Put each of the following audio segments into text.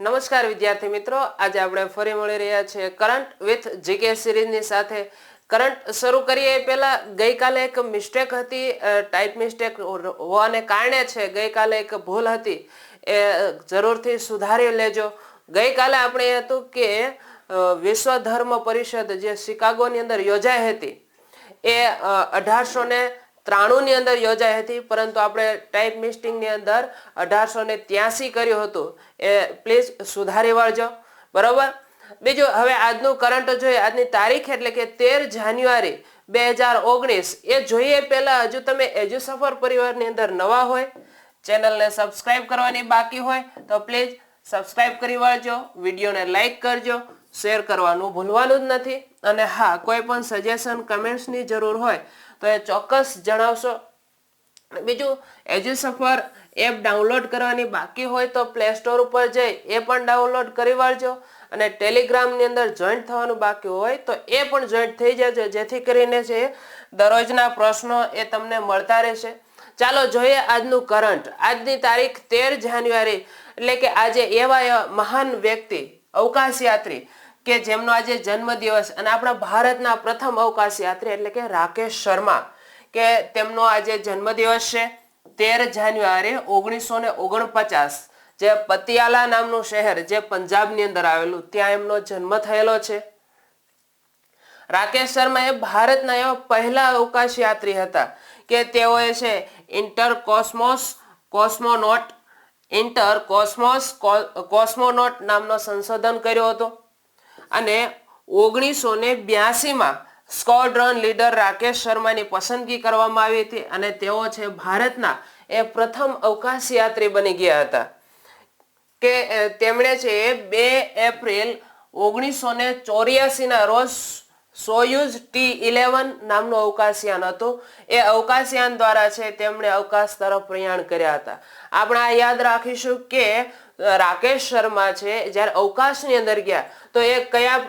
નમસ્કાર વિદ્યાર્થી મિત્રો, આજે આપણે ફરી મળી રહ્યા છીએ કરંટ વિથ જીકે સિરીઝની સાથે. કરંટ શરૂ કરીએ એ પહેલા ગઈકાલે એક મિસ્ટેક હતી, ટાઈપ મિસ્ટેક હોવાને કારણે છે. ગઈકાલે એક ભૂલ હતી, એ જરૂરથી સુધારી લેજો. ગઈકાલે આપણે એ હતું કે વિશ્વ ધર્મ પરિષદ જે શિકાગોની અંદર યોજાઈ હતી એ 1893 ની અંદર યોજાઈ હતી, પરંતુ આપણે ટાઈપ મિસ્ટેકની અંદર 1883 કર્યું હતું. એ પ્લીઝ સુધારી વાળજો, બરોબર. બીજું, હવે આજનું કરંટ જોઈએ. આજની તારીખ એટલે કે 13 જાન્યુઆરી 2019. એ જોઈએ પહેલા હજુ તમે એજ્યુ સફર પરિવારની અંદર નવા હોય, ચેનલને સબસ્ક્રાઇબ કરવાની બાકી હોય તો પ્લીઝ સબસ્ક્રાઇબ કરી વાળજો, વિડીયોને લાઈક કરજો, શેર કરવાનું ભૂલવાનું જ નથી. અને હા, કોઈ પણ સજેશન કમેન્ટ્સની જરૂર હોય તો એ ચોક્કસ જણાવશો. બીજું, એજ્યુ સફર એપ ડાઉનલોડ કરવાની બાકી હોય તો પ્લે સ્ટોર ઉપર જઈ એ પણ ડાઉનલોડ કરી વાળજો. અને ટેલિગ્રામની અંદર જોઈન્ટ થવાનું બાકી હોય તો એ પણ જોઈન્ટ થઈ જજો, જેથી કરીને છે દરરોજના પ્રશ્નો એ તમને મળતા રહેશે. ચાલો જોઈએ આજનું કરંટ. આજની તારીખ 13 જાન્યુઆરી એટલે કે આજે એવા મહાન વ્યક્તિ, અવકાશ યાત્રી કે જેમનો આજે જન્મદિવસ, અને આપણા ભારતના પ્રથમ અવકાશ યાત્રી એટલે કે રાકેશ શર્મા, કે તેમનો આજે જન્મદિવસ છે 13 જાન્યુઆરી 1949. જે પતિયાલા નામનું શહેર જે પંજાબની અંદર આવેલું, ત્યાં એમનો જન્મ થયેલો છે. રાકેશ શર્મા એ ભારતના એવા પહેલા અવકાશ યાત્રી હતા કે તેઓએ છે કોસ્મોનોટ નામનો સંશોધન કર્યો હતો. અને 1982 માં સ્ક્વોડ્રોન લીડર રાકેશ શર્માની પસંદગી કરવામાં આવી હતી, અને તેઓ છે ભારતના એ પ્રથમ અવકાશ યાત્રી બની ગયા હતા. કે તેમણે છે 2 એપ્રિલ 1984 ના રોજ સોયુઝ T11 નામનું અવકાશયાન હતું. એ અવકાશયાન દ્વારા છે તેમણે અવકાશ તરફ પ્રયાણ કર્યા હતા. આપણે આ યાદ રાખીશું કે રાકેશ શર્મા છે જ્યારે અવકાશની અંદર ગયા તો એ કયા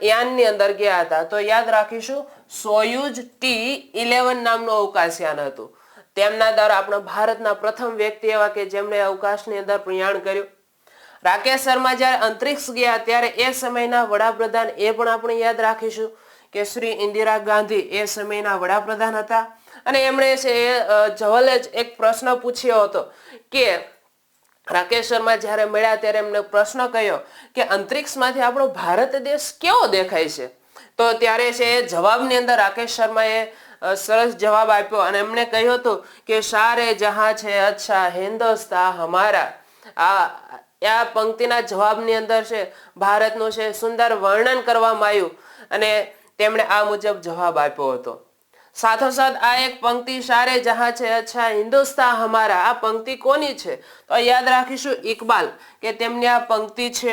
યાનની અંદર ગયા હતા, તો યાદ રાખીશું સોયુઝ T11 નામનું અવકાશયાન હતું. તેમના દ્વારા આપણા ભારતના પ્રથમ વ્યક્તિ એવા કે જેમણે અવકાશની અંદર પ્રયાણ કર્યું. રાકેશ શર્મા જ્યારે અંતરિક્ષ ગયા ત્યારે એ સમયના વડાપ્રધાન એ પણ આપણે યાદ રાખીશું કે શ્રી ઇન્દિરા ગાંધી એ સમયના વડાપ્રધાન હતા. અને એમણે છે જવલે જ એક પ્રશ્ન પૂછ્યો હતો કે રાકેશ શર્મા જ્યારે મળ્યા ત્યારે એમને પ્રશ્ન કહ્યો કે અંતરિક્ષમાંથી આપણો ભારત દેશ કેવો દેખાય છે. તો ત્યારે છે એ જવાબની અંદર રાકેશ શર્માએ સરસ જવાબ આપ્યો, અને એમણે કહ્યું હતું કે સારે જહાં છે અચ્છા હિન્દુસ્તા હમારા. આ પંક્તિના જવાબની અંદર છે ભારતનું છે સુંદર વર્ણન કરવામાં આવ્યું, અને તેમણે આ મુજબ જવાબ આપ્યો હતો. સાથોસાથ આ એક પંક્તિ સારે જહાં છે અચ્છા હિન્દુસ્તા હમારા, આ પંક્તિ કોની છે? તો યાદ રાખીશું ઇકબાલ, કે તેમની આ પંક્તિ છે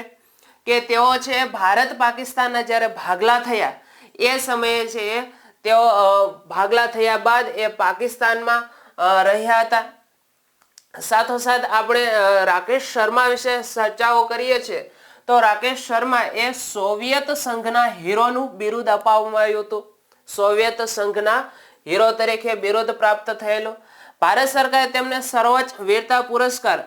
કે તેઓ છે ભારત પાકિસ્તાનના જ્યારે ભાગલા થયા એ સમયે છે તેઓ ભાગલા થયા બાદ એ પાકિસ્તાનમાં રહ્યા હતા. સાથોસાથ આપણે રાકેશ શર્મા વિશે ચર્ચાઓ કરીએ છીએ તો રાકેશ શર્મા એ સોવિયત સંઘના હીરોનું બિરુદ અપાવવામાં આવ્યું હતું. સોવિયત સંઘના હીરો તરીકે બિરુદ પ્રાપ્ત થયેલું. ભારત સરકારે તેમને સર્વોચ્ચ વીરતા પુરસ્કાર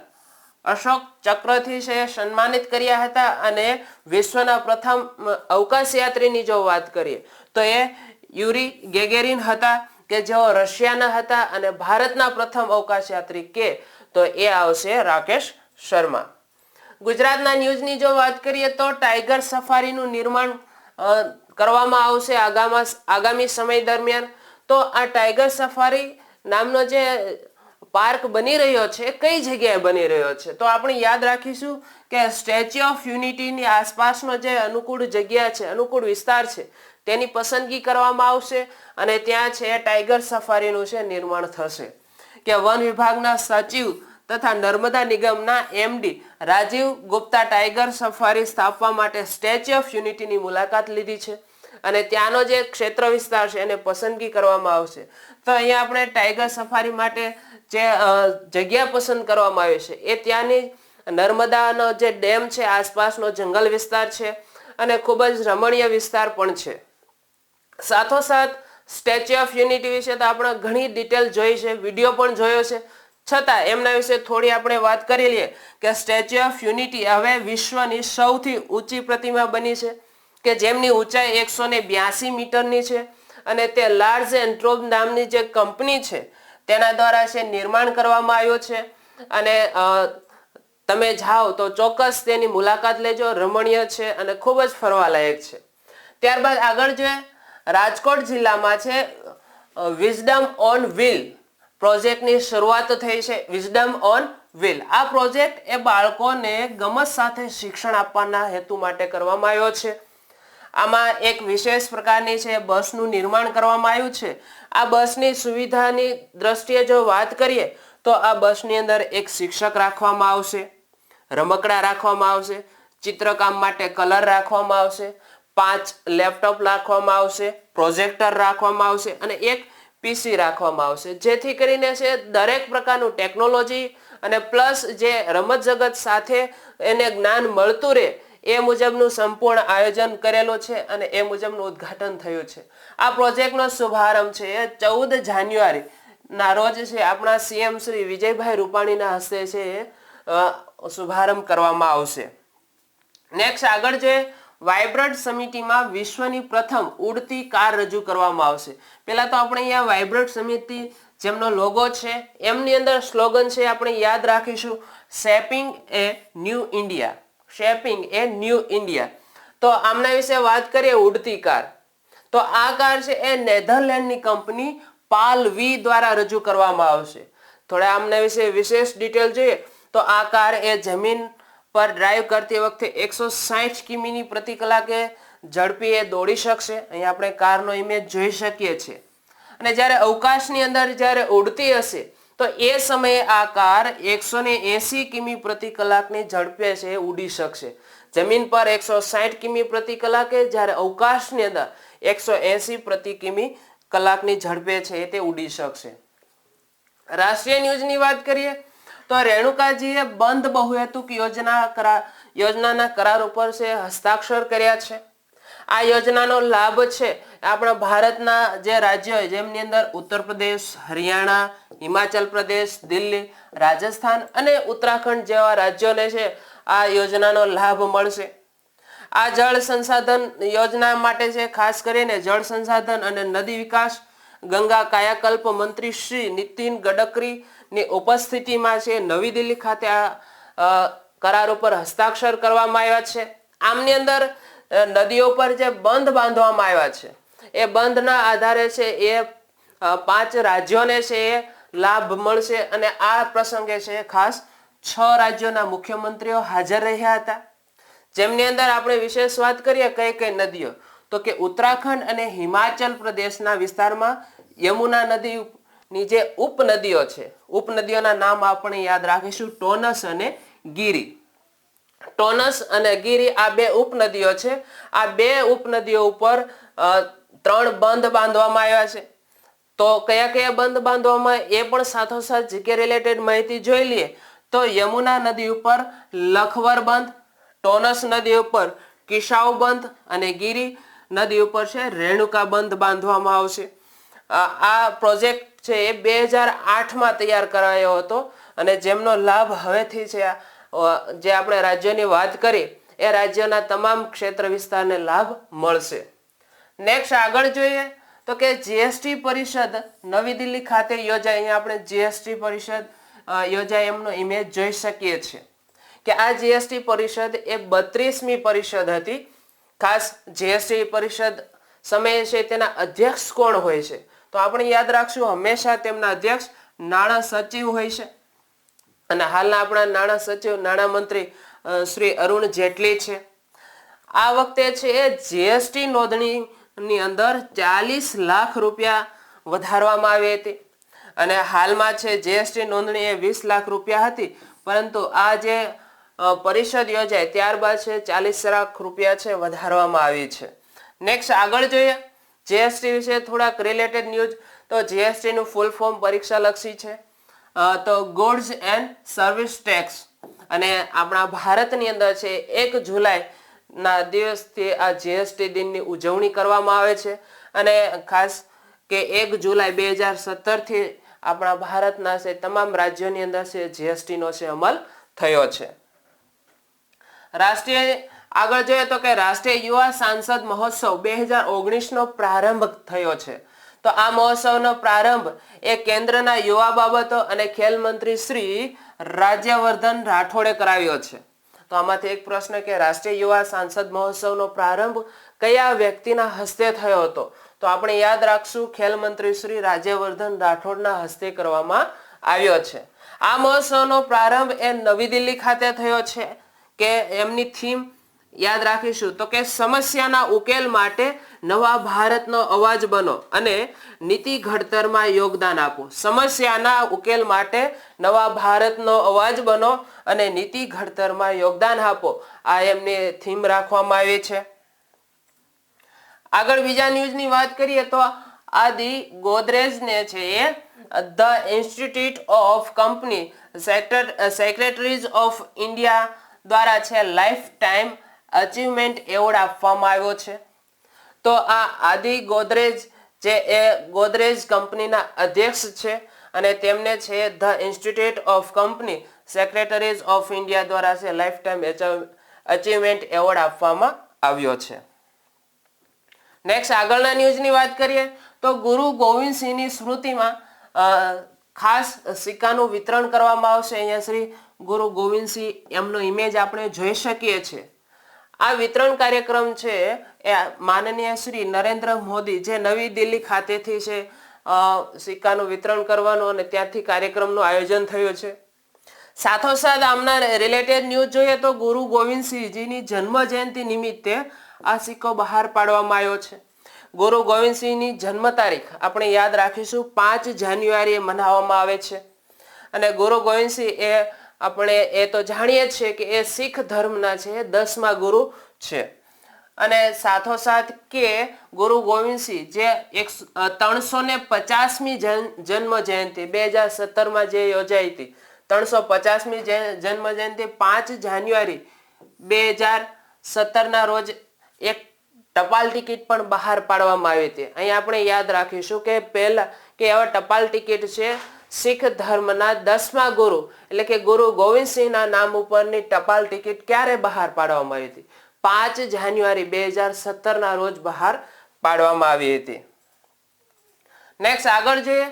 અશોક ચક્રથી છે સન્માનિત કર્યા હતા. અને વિશ્વના પ્રથમ અવકાશ યાત્રીની જો વાત કરીએ તો એ યુરી ગેગેરિન હતા, કે જેઓ રશિયાના હતા. અને ભારતના પ્રથમ અવકાશ યાત્રી કે તો એ આવશે રાકેશ શર્મા. ગુજરાતના ન્યૂઝની જો વાત કરીએ તો ટાઈગર સફારીનું નિર્માણ કરવામાં આવશે આગામી સમય દરમિયાન. તો આ ટાઈગર સફારી નામનો જે પાર્ક બની રહ્યો છે કઈ જગ્યાએ બની રહ્યો છે? તો આપણે યાદ રાખીશું કે સ્ટેચ્યુ ઓફ યુનિટીની આસપાસનો જે અનુકૂળ જગ્યા છે, અનુકૂળ વિસ્તાર છે, તેની પસંદગી કરવામાં આવશે, અને ત્યાં છે ટાઈગર સફારીનું છે નિર્માણ થશે. કે વન વિભાગના સચિવ તથા નર્મદા નિગમના MD Rajiv Gupta tiger safari સ્થાપવા માટે સ્ટેચ્યુ ઓફ યુનિટીની મુલાકાત લીધી છે, અને ત્યાંનો જે ક્ષેત્ર વિસ્તાર છે એને પસંદગી કરવામાં આવશે. તો અહીંયા આપણે ટાઈગર સફારી માટે જે જગ્યા પસંદ કરવામાં આવી છે એ ત્યાંની નર્મદાનો જે ડેમ છે, આસપાસનો જંગલ વિસ્તાર છે, અને ખૂબ જ રમણીય વિસ્તાર પણ છે. સાથોસાથ સ્ટેચ્યુ ઓફ યુનિટી વિશે તો આપણે ઘણી ડિટેલ જોઈ છે, વિડીયો પણ જોયો છે. છતાં એમના વિશે થોડી આપણે વાત કરી લઈએ કે સ્ટેચ્યુ ઓફ યુનિટી હવે વિશ્વની સૌથી ઊંચી પ્રતિમા બની છે કે જેમની ઊંચાઈ 182 મીટરની છે અને તે લાર્જ એન્ડ ટ્રોબ નામની જે કંપની છે તેના દ્વારા છે નિર્માણ કરવામાં આવ્યો છે અને તમે જાઓ તો ચોક્કસ તેની મુલાકાત લેજો, રમણીય છે અને ખૂબ જ ફરવાલાયક છે. ત્યારબાદ આગળ જે રાજકોટ જિલ્લામાં છે વિઝડમ ઓન વ્હીલ પ્રોજેક્ટની શરૂઆત થઈ છે. વિઝડમ ઓન વ્હીલ આ પ્રોજેક્ટ એ બાળકોને ગમત સાથે શિક્ષણ આપવાના હેતુ માટે કરવામાં આવ્યો છે. આમાં એક વિશેષ પ્રકારની છે બસનું નિર્માણ કરવામાં આવ્યું છે. આ બસની સુવિધાની દ્રષ્ટિએ જો વાત કરીએ તો આ બસની અંદર એક શિક્ષક રાખવામાં આવશે, રમકડા રાખવામાં આવશે, ચિત્રકામ માટે કલર રાખવામાં આવશે, 5 લેપટોપ રાખવામાં આવશે, પ્રોજેક્ટર રાખવામાં આવશે અને એક પીસી રાખવામાં આવશે, જેથી કરીને છે દરેક પ્રકારનું ટેકનોલોજી અને પ્લસ જે રમત જગત સાથે એને જ્ઞાન મળતું રહે એ મુજબનું સંપૂર્ણ આયોજન કરેલું છે અને એ મુજબનું ઉદ્ઘાટન થયું છે. આ પ્રોજેક્ટનો શુભારંભ છે એ 14 જાન્યુઆરી ના રોજ છે આપણા સીએમ શ્રી વિજયભાઈ રૂપાણીના હસ્તે છે શુભારંભ કરવામાં આવશે. નેક્સ્ટ આગળ જે વાઇબ્રન્ટ સમિતિમાં વિશ્વની પ્રથમ ઉડતી કાર રજૂ કરવામાં આવશે. પહેલા તો આપણે અહીંયા વાઇબ્રન્ટ સમિતિ જેમનો લોગો છે એમની અંદર સ્લોગન છે આપણે યાદ રાખીશું, શેપિંગ એ ન્યૂ ઇન્ડિયા. શેપિંગ એ ન્યૂ ઇન્ડિયા. તો આમના વિશે વાત કરીએ ઉડતી કાર, તો આ કાર છે એ નેધરલેન્ડની કંપની પાલવી દ્વારા રજૂ કરવામાં આવશે. થોડા આમના વિશે વિશેષ ડિટેલ જોઈએ તો આ કાર એ જમીન પર ડ્રાઈવ કરતી વખતે 160 કિમી પ્રતિ કલાકે ઝડપી એ દોડી શકશે. અહીંયા આપણે કારનો ઇમેજ જોઈ શકીએ છીએ. અને જ્યારે અવકાશની અંદર જ્યારે ઉડતી હશે તો એ સમયે આ કાર 180 કિમી પ્રતિ કલાકની ઝડપે છે ઉડી શકશે. જમીન પર 160 કિમી પ્રતિ કલાકે, જ્યારે અવકાશની અંદર 180 પ્રતિ કિમી કલાકની ઝડપે છે તે ઉડી શકશે. રાષ્ટ્રીય ન્યૂઝની વાત કરીએ તો રેણુકાજીએ બંધ બહુહેતુક યોજનાના કરાર ઉપર છે હસ્તાક્ષર કર્યા છે. આ યોજનાનો લાભ છે આપણા ભારતના જે રાજ્યો જેમની અંદર ઉત્તર પ્રદેશ, હરિયાણા, હિમાચલ પ્રદેશ, દિલ્હી, રાજસ્થાન અને ઉત્તરાખંડ જેવા રાજ્યોને છે આ યોજનાનો લાભ મળશે. આ જળ સંસાધન યોજના માટે છે ખાસ કરીને જળ સંસાધન અને નદી વિકાસ ગંગા કાયાકલ્પ મંત્રી શ્રી નીતિન ગડકરી ની ઉપસ્થિતિમાં છે નવી દિલ્હી ખાતે આ કરાર ઉપર હસ્તાક્ષર કરવામાં આવ્યા છે. આમની અંદર નદીઓ પર જે બંધ બાંધવામાં આવ્યા છે એ બંધના આધારે છે એ 5 રાજ્યોને છે એ લાભ મળશે અને આ પ્રસંગે છે ખાસ 6 રાજ્યોના મુખ્યમંત્રીઓ હાજર રહ્યા હતા. જેમની અંદર આપણે વિશેષ વાત કરીએ કઈ કઈ નદીઓ તો કે ઉત્તરાખંડ અને હિમાચલ પ્રદેશના વિસ્તારમાં યમુના નદી ની જે ઉપનદીઓ છે, ઉપનદીઓના નામ આપણે યાદ રાખીશું, ટોનસ અને ગીરી. ટોનસ અને ગીરી આ 2 ઉપનદીઓ છે. આ 2 ઉપનદીઓ ઉપર 3 બંધ બાંધવામાં આવ્યા છે. તો કયા કયા બંધ બાંધવામાં એ પણ સાથોસાથ જીકે રિલેટેડ માહિતી જોઈ લઈએ તો યમુના નદી ઉપર લખવર બંધ, ટોનસ નદી ઉપર કિસાઉ બંધ અને ગીરી નદી ઉપર છે રેણુકા બંધ બાંધવામાં આવશે. આ પ્રોજેક્ટ છે એ 2008માં તૈયાર કરાયો હતો અને જેમનો લાભ હવેથી છે જે આપણે રાજ્યોની વાત કરી એ રાજ્યના તમામ ક્ષેત્ર વિસ્તારને લાભ મળશે. નેક્સ્ટ આગળ જોઈએ તો કે જીએસટી પરિષદ નવી દિલ્હી ખાતે યોજાય. અહીંયા આપણે જીએસટી પરિષદ યોજાય એમનો ઇમેજ જોઈ શકીએ છીએ કે આ જીએસટી પરિષદ એ 32મી પરિષદ હતી. ખાસ જીએસટી પરિષદ સમયે છે તેના અધ્યક્ષ કોણ હોય છે તો આપણે યાદ રાખશું હંમેશા તેમના અધ્યક્ષ નાણાં સચિવ હોય છે અને હાલના આપણા નાણાં સચિવ નાણાં મંત્રી શ્રી અરુણ જેટલી છે. આ વખતે છે એ જીએસટી નોંધણીની અંદર 40 લાખ રૂપિયા વધારવામાં આવી હતી અને હાલમાં છે જીએસટી નોંધણી એ 20 લાખ રૂપિયા હતી, પરંતુ આ જે પરિષદ યોજાય ત્યારબાદ છે 40 લાખ રૂપિયા છે વધારવામાં આવી છે. નેક્સ્ટ આગળ જોઈએ જીએસટી વિશે થોડાક રિલેટેડ ન્યૂઝ. તો જીએસટી નું ફૂલ ફોર્મ પરીક્ષા લક્ષી છે તો ગુડ્સ એન્ડ સર્વિસ ટેક્સ. અને આપણા ભારતની અંદર છે 1 જુલાઈ ના દિવસથી આ જીએસટી દિનની ઉજવણી કરવામાં આવે છે અને ખાસ કે 1 જુલાઈ 2017 થી આપણા ભારતના છે તમામ રાજ્યોની અંદર છે જીએસટી નો છે અમલ થયો છે. રાષ્ટ્રીય આગળ જોઈએ તો કે રાષ્ટ્રીય યુવા સાંસદ મહોત્સવ 2019 નો પ્રારંભ થયો છે. તો આ મહોત્સવનો પ્રારંભ એ કેન્દ્રના યુવા બાબતો અને ખેલ મંત્રી શ્રી રાજ્યવર્ધન રાઠોડે કરાવ્યો છે. તો આમાંથી એક પ્રશ્ન કે રાષ્ટ્રીય યુવા સાંસદ મહોત્સવનો પ્રારંભ કયા વ્યક્તિના હસ્તે થયો હતો? તો આપણે યાદ રાખશું ખેલ મંત્રી શ્રી રાજ્યવર્ધન રાઠોડના હસ્તે કરવામાં આવ્યો છે. આ મહોત્સવનો પ્રારંભ એ નવી દિલ્હી ખાતે થયો છે કે એમની થીમ યાદ રાખીશું તો કે સમસ્યાના ઉકેલ માટે નવા ભારતનો અવાજ બનો અને નીતિ ઘડતરમાં યોગદાન આપો. સમસ્યાના ઉકેલ માટે નવા ભારતનો અવાજ બનો અને નીતિ ઘડતરમાં યોગદાન આપો, આ એમની થીમ રાખવામાં આવી છે. આગળ બીજા ન્યૂઝની વાત કરીએ તો આદિ ગોદરેજને છે એ the institute of company secretaries of India દ્વારા છે લાઈફ ટાઈમ અચીવમેન્ટ એવોર્ડ આપવામાં આવ્યો છે. તો આ આદિ ગોદરેજ જે એ ગોદરેજ કંપનીના અધ્યક્ષ છે અને તેમને છે the institute of company secretaries of India દ્વારા છે લાઈફ ટાઈમ અચીવમેન્ટ એવોર્ડ આપવામાં આવ્યો છે. નેક્સ્ટ આગળના ન્યૂઝની વાત કરીએ તો ગુરુ ગોવિંદસિંહની સ્મૃતિમાં ખાસ સિક્કાનું વિતરણ કરવામાં આવશે. અહીંયા શ્રી ગુરુ ગોવિંદસિંહ એમનો ઇમેજ આપણે જોઈ શકીએ છીએ. આ વિતરણ કાર્યક્રમ છે એ માનનીય શ્રી નરેન્દ્ર મોદી જે નવી દિલ્હી ખાતેથી છે સિક્કાનું વિતરણ કરવાનું અને ત્યાંથી કાર્યક્રમનું આયોજન થયું છે. સાથોસાથ આમના રિલેટેડ ન્યૂઝ જોઈએ તો ગુરુ ગોવિંદસિંહજીની જન્મ જયંતિ નિમિત્તે આ સિક્કો બહાર પાડવામાં આવ્યો છે. ગુરુ ગોવિંદસિંહની જન્મ તારીખ આપણે યાદ રાખીશું 5 જાન્યુઆરીએ મનાવવામાં આવે છે. અને ગુરુ ગોવિંદસિંહ એ આપણે એ તો જાણીએ છીએ કે એ શીખ ધર્મના છે 10મા ગુરુ છે. અને સાથોસાથ કે ગુરુ ગોવિંદસિંહ જે 350મી જન્મ જયંતિ 2017માં જે યોજાઈ હતી 350મી જન્મ જયંતિ 5 જાન્યુઆરી 2017ના રોજ એક ટપાલ ટિકિટ પણ બહાર પાડવામાં આવી હતી. અહીં આપણે યાદ રાખીશું કે પહેલા કે આવા ટપાલ ટિકિટ છે શીખ ધર્મના 10મા ગુરુ એટલે કે ગુરુ ગોવિંદસિંહના નામ ઉપરની ટપાલ ટિકિટ ક્યારે બહાર પાડવામાં આવી હતી? 5 જાન્યુઆરી 2017ના રોજ બહાર પાડવામાં આવી હતી. નેક્સ્ટ આગળ જોઈએ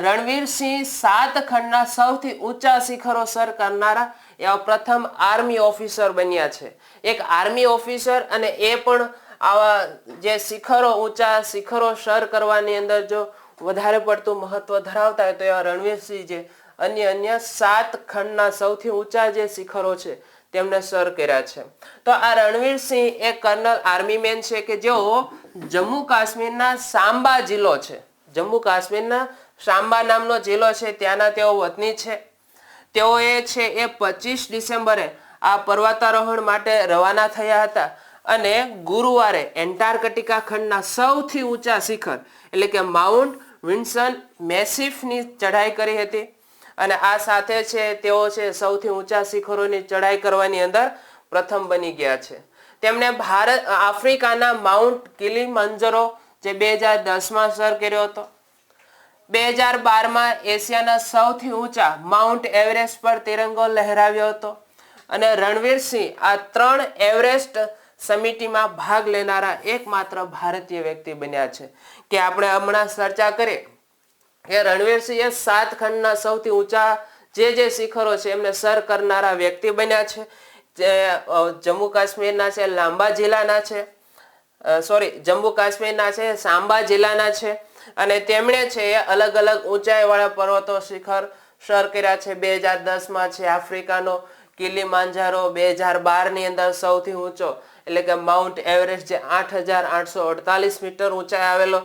રણવીરસિંહ 7 ખંડના સૌથી ઊંચા શિખરો સર કરનારા એવા પ્રથમ આર્મી ઓફિસર બન્યા છે. એક આર્મી ઓફિસર અને એ પણ આવા જે ઊંચા શિખરો સર કરવાની અંદર જો વધારે પડતું મહત્વ ધરાવતા હોય તો એવા રણવીરસિંહ જે અન્ય 7 ખંડના સૌથી ઊંચા જે શિખરો છે તેમને સર કર્યા છે. તો આ રણવીરસિંહ એ કર્નલ આર્મી મેન છે કે જેઓ જમ્મુ કાશ્મીરના સાંબા જિલ્લો છે જમ્મુ કાશ્મીરના સાંબા નામનો જિલ્લો છે ત્યાંના તેઓ વતની છે. તેઓ એ છે એ 25 ડિસેમ્બરે આ પર્વતારોહણ માટે રવાના થયા હતા અને ગુરુવારે એન્ટાર્કટિકા ખંડના સૌથી ઊંચા શિખર એટલે કે માઉન્ટ વિન્સન મેસિફની ચઢાઈ કરી હતી. અને આ સાથે છે તેઓ છે સૌથી ઊંચા શિખરોની ચઢાઈ કરવાની અંદર પ્રથમ બની ગયા છે. તેમણે આફ્રિકાના માઉન્ટ કિલીમંજારો જે 2010માં સર કર્યો હતો. 2012માં એશિયાના સૌથી ઊંચા માઉન્ટ એવરેસ્ટ પર તિરંગો લહેરાવ્યો હતો. અને રણવીરસિંહ આ 3 એવરેસ્ટ સમિટીમાં ભાગ લેનારા એકમાત્ર ભારતીય વ્યક્તિ બન્યા છે. કે આપણે હમણાં ચર્ચા કરી કે રણવીરસિંહ 7 ખંડના સૌથી ઊંચા જે શિખરો છે એમને સર કરનારા વ્યક્તિ બન્યા છે. જમ્મુ કાશ્મીરના છે જમ્મુ કાશ્મીરના છે સાંબા જિલ્લાના છે અને તેમણે છે અલગ અલગ ઊંચાઈવાળા પર્વતો શિખર સર કર્યા છે. 2010માં છે આફ્રિકાનો કિલીમાંજારો, 2012ની અંદર સૌથી ઊંચો એટલે કે માઉન્ટ એવરેસ્ટ જે 8,848 મીટર ઊંચાઈ આવેલો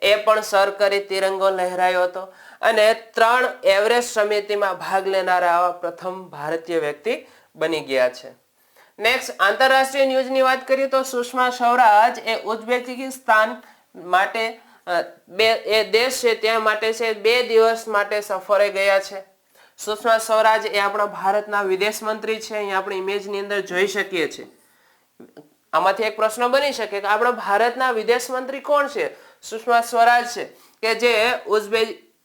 એ પણ સર કરી તિરંગો લહેરાયો હતો. અને 3 એવરેસ્ટ સમિતિમાં ભાગ લેનારા આવા પ્રથમ ભારતીય વ્યક્તિ બની ગયા છે. નેક્સ્ટ આંતરરાષ્ટ્રીય ન્યૂઝની વાત કરીએ તો સુષ્મા સ્વરાજ એ ઉઝબેકિસ્તાન માટે એ દેશ છે ત્યાં માટે છે 2 દિવસ માટે સફરે ગયા છે. સુષ્મા સ્વરાજ એ આપણા ભારતના વિદેશ મંત્રી છે. અહીં આપણે ઇમેજની અંદર જોઈ શકીએ છીએ. આમાંથી એક પ્રશ્ન બની શકે કે આપણા ભારતના વિદેશ મંત્રી કોણ છે? સુષ્મા સ્વરાજ છે કે જે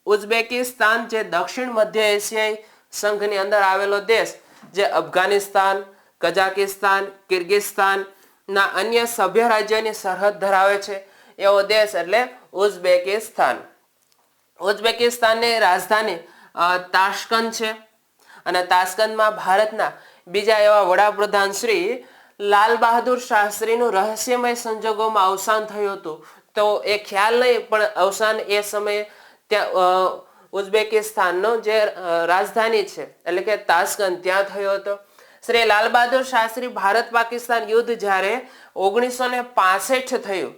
ઉઝબેકિસ્તાન જે દક્ષિણ મધ્ય એશિયાઈ સંઘની અંદર આવેલો દેશ, જે અફઘાનિસ્તાન, કઝાકિસ્તાન, કિર્ગિસ્તાન ના અન્ય સભ્ય રાજ્યોની સરહદ ધરાવે છે એવો દેશ એટલે ઉઝબેકિસ્તાન. ઉઝબેકિસ્તાનની રાજધાની તાશ્કંદ છે અને તાશ્કંદમાં ભારતના બીજા એવા વડાપ્રધાન શ્રી લાલ બહાદુર શાસ્ત્રીનું રહસ્યમય સંજોગોમાં અવસાન થયું હતું. તો એ ખ્યાલ નહીં, પણ અવસાન એ સમયે ત્યાં ઉઝબેકિસ્તાનનો જે રાજધાની છે એટલે કે તાશ્કંદ ત્યાં થયો હતો. શ્રી લાલ બહાદુર શાસ્ત્રી ભારત પાકિસ્તાન યુદ્ધ જ્યારે 1965 થયું,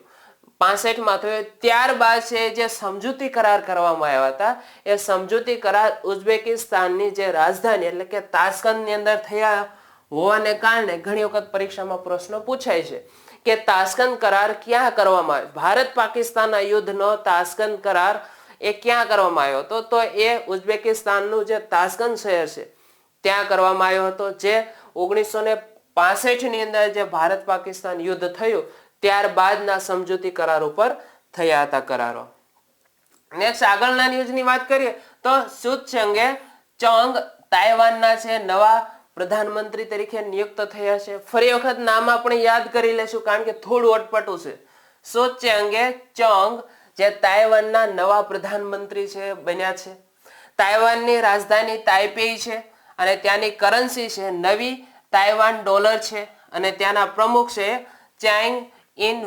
65માં થયો, ત્યારબાદ છે જે સમજૂતી કરાર કરવામાં આવ્યા હતા, એ સમજૂતી કરાર ઉઝબેકિસ્તાનની જે રાજધાની એટલે કે તાશ્કંદની અંદર થયા હોવાને કારણે ઘણી વખત પરીક્ષામાં પ્રશ્નો પૂછાય છે કે તાશ્કંદ કરાર ક્યાં કરવામાં આવ્યો. ભારત પાકિસ્તાનના યુદ્ધનો તાશ્કંદ કરાર એ ક્યાં કરવામાં આવ્યો હતો? તો એ ઉઝબેકિસ્તાનનું જે તાશ્કંદ શહેર છે ત્યાં કરવામાં આવ્યો હતો, જે 1965 ની અંદર જે ભારત પાકિસ્તાન યુદ્ધ થયું ત્યારબાદના સમજૂતી કરાર ઉપર થયા હતા કરારો. નેક્સ્ટ આગળના ન્યૂઝની વાત કરીએ તો સુત્સંગે ચોંગ તાઇવાનના છે નવા પ્રધાનમંત્રી તરીકે નિયુક્ત થયા છે. ફરી વખત નામ આપણે યાદ કરી લેશું કારણ કે થોડું અટપટું છે. સુત્સંગે ચોંગ જે તાઇવાનના નવા પ્રધાનમંત્રી છે બન્યા છે. તાઇવાનની રાજધાની તાઇપેઈ છે અને ત્યાંની કરન્સી છે નવી તાઇવાન ડોલર છે અને ત્યાંના પ્રમુખ છે ચાંગ ઇંગ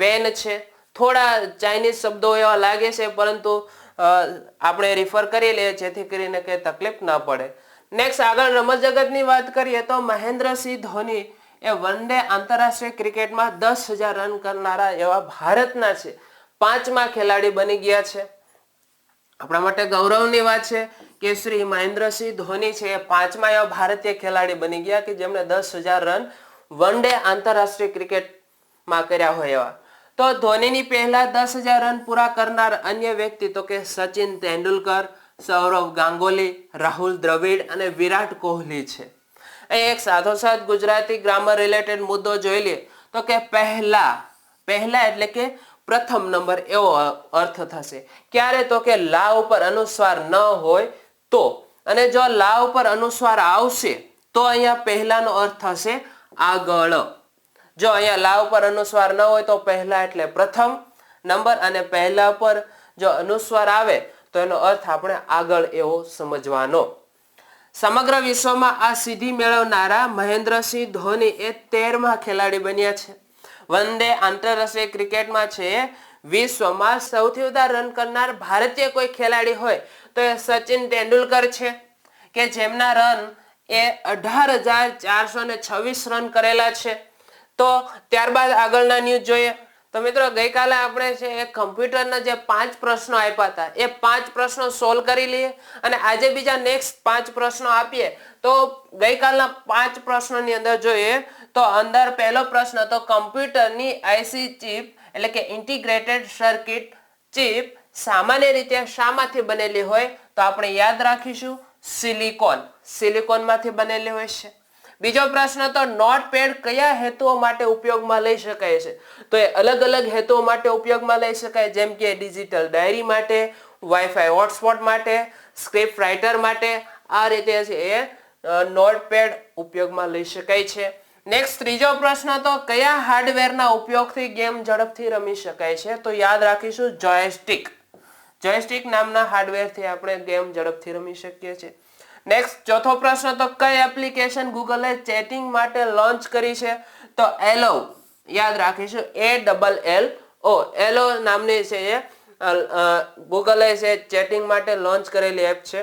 વેન છે. થોડા ચાઇનીઝ શબ્દો એવા લાગે છે, પરંતુ આપણે રિફર કરી લઈએ જેથી કરીને કઈ તકલીફ ના પડે. નેક્સ્ટ આગળ રમત જગતની વાત કરીએ તો મહેન્દ્રસિંહ ધોની એ વન ડે આંતરરાષ્ટ્રીય ક્રિકેટમાં 10,000 રન કરનારા એવા ભારતના છે 5મા ખેલાડી બની ગયા છે. આપણા માટે ગૌરવની વાત છે કે શ્રી મહેન્દ્રસિંહ ધોની છે એ 5મા એવા ભારતીય ખેલાડી બની ગયા કે જેમણે 10,000 રન વન ડે આંતરરાષ્ટ્રીય ક્રિકેટમાં કર્યા હોય એવા. તો ધોનીની પહેલા 10,000 રન પૂરા કરનાર અન્ય વ્યક્તિ તો કે સચિન તેંડુલકર, સૌરવ ગાંગુલી, રાહુલ દ્રવિડ અને વિરાટ કોહલી છે. અહીં એક સાથોસાથ ગુજરાતી ગ્રામર રિલેટેડ મુદ્દો જોઈ લઈએ તો કે પહેલા એટલે કે પ્રથમ નંબર એવો અર્થ થશે. ક્યારે? તો કે લા ઉપર અનુસ્વાર ન હોય તો, અને જો લા ઉપર અનુસ્વાર આવશે તો અહીંયા પહેલાનો અર્થ થશે આગળ. જો અહીંયા લા ઉપર અનુસ્વાર ન હોય તો પહેલા એટલે પ્રથમ નંબર, અને પહેલા પર જો અનુસ્વાર આવે તો એનો અર્થ આપણે આગળ એવો સમજવાનો. સમગ્ર વિશ્વમાં આ સિદ્ધિ મેળવનારા મહેન્દ્રસિંહ ધોની એ 13મા ખેલાડી બન્યા છે. વન ડે આંતરરાષ્ટ્રીય ક્રિકેટમાં છે વિશ્વમાં સૌથી વધારે રન કરનાર ભારતીય કોઈ ખેલાડી હોય તો એ સચિન તેંડુલકર છે કે જેમના રન એ 18,426 રન કરેલા છે. તો ત્યારબાદ આગળના ન્યૂઝ જોઈએ તો મિત્રો ગઈકાલે આપણે છે એ કમ્પ્યુટરના જે 5 પ્રશ્નો આપ્યા હતા એ 5 પ્રશ્નો સોલ્વ કરી લઈએ અને આજે બીજા નેક્સ્ટ 5 પ્રશ્નો આપીએ. તો ગઈકાલના 5 પ્રશ્નોની અંદર જોઈએ તો અંદર પહેલો પ્રશ્ન તો કમ્પ્યુટરની આઈસી ચિપ એટલે કે ઇન્ટિગ્રેટેડ સર્કિટ ચિપ સામાન્ય રીતે શામાંથી બનેલી હોય? તો આપણે યાદ રાખીશું સિલિકોનમાંથી બનેલી હોય છે. બીજો પ્રશ્ન તો નોટપેડ કયા હેતુઓ માટે ઉપયોગમાં લઈ શકાય છે? તો એ અલગ અલગ હેતુઓ માટે ઉપયોગમાં લઈ શકાય, જેમ કે ડિજિટલ ડાયરી માટે, વાઈફાઈ હોટસ્પોટ માટે, સ્ક્રિપ્ટ રાઇટર માટે. આ રીતે છે એ નોટપેડ ઉપયોગમાં લઈ શકાય છે. નેક્સ્ટ ત્રીજો પ્રશ્ન તો કયા હાર્ડવેરના ઉપયોગથી ગેમ ઝડપથી રમી શકાય છે? તો યાદ રાખીશું જોયસ્ટિક નામના હાર્ડવેરથી આપણે ગેમ ઝડપથી રમી શકીએ છીએ. નેક્સ્ટ ચોથો પ્રશ્ન તો કઈ એપ્લિકેશન ગૂગલે ચેટિંગ માટે લોન્ચ કરી છે? તો એલો, યાદ રાખીશું એલો નામની છે એ ગૂગલે છે ચેટિંગ માટે લોન્ચ કરેલી એપ છે.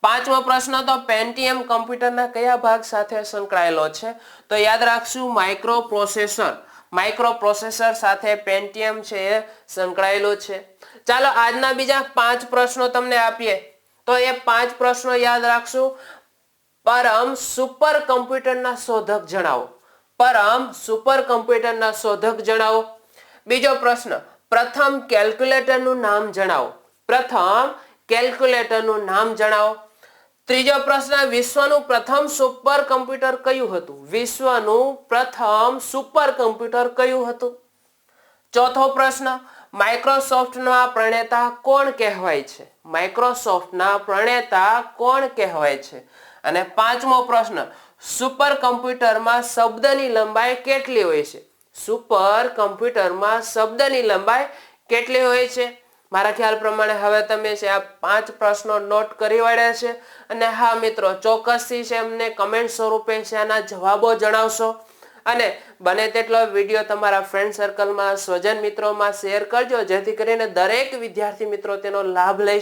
પાંચમો પ્રશ્ન તો પેન્ટિયમ કમ્પ્યુટરના કયા ભાગ સાથે સંકળાયેલો છે? તો યાદ રાખશું માઇક્રોપ્રોસેસર સાથે પેન્ટિયમ છે એ સંકળાયેલું છે. ચાલો આજના બીજા 5 પ્રશ્નો તમને આપીએ તો એ 5 પ્રશ્નો યાદ રાખશું. પરમ સુપર કમ્પ્યુટરના શોધક જણાવો. બીજો પ્રશ્ન પ્રથમ કેલ્ક્યુલેટરનું નામ જણાવો. ત્રીજો પ્રશ્ન વિશ્વનું પ્રથમ સુપર કમ્પ્યુટર કયું હતું? ચોથો પ્રશ્ન માઇક્રોસોફ્ટના પ્રણેતા કોણ કહેવાય છે? માઇક્રોસોફ્ટના પ્રણેતા કોણ કહેવાય છે? અને પાંચમો પ્રશ્ન, સુપર કમ્પ્યુટરમાં શબ્દની લંબાઈ કેટલી હોય છે? સુપર કમ્પ્યુટરમાં શબ્દની લંબાઈ કેટલી હોય છે? મારા ખ્યાલ પ્રમાણે હવે તમે છે આ 5 પ્રશ્નો નોટ કરી વાળ્યા છે. અને હા મિત્રો, ચોક્કસથી છે અમને કમેન્ટ સ્વરૂપે છે આના જવાબો જણાવશો. અને બને તેટલો વિડીયો તમારા ફ્રેન્ડ સર્કલમાં, સ્વજન મિત્રોમાં શેર કરજો, જેથી કરીને દરેક વિદ્યાર્થી મિત્રો તેનો લાભ લઈ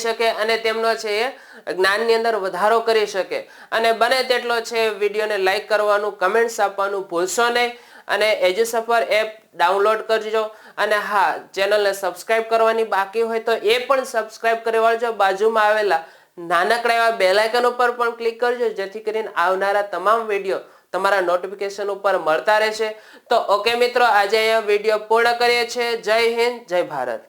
શકે અને તેમનો છે એ જ્ઞાનની અંદર વધારો કરી શકે. અને બને તેટલો છે વિડીયોને લાઈક કરવાનું, કમેન્ટ્સ આપવાનું ભૂલશો નહીં. અને એજ્યુસફર એપ ડાઉનલોડ કરજો. અને હા, ચેનલને સબસ્ક્રાઇબ કરવાની બાકી હોય તો એ પણ સબસ્ક્રાઇબ કરી વાળજો. બાજુમાં આવેલા નાનકડા એવા બેલ આઇકન ઉપર પણ ક્લિક કરજો, જેથી કરીને આવનારા તમામ વિડીયો તમારા નોટિફિકેશન ઉપર મળતા રહેશે. તો ઓકે મિત્રો, આજે અહીંયા વિડીયો પૂર્ણ કરીએ છીએ. જય હિન્દ, જય ભારત.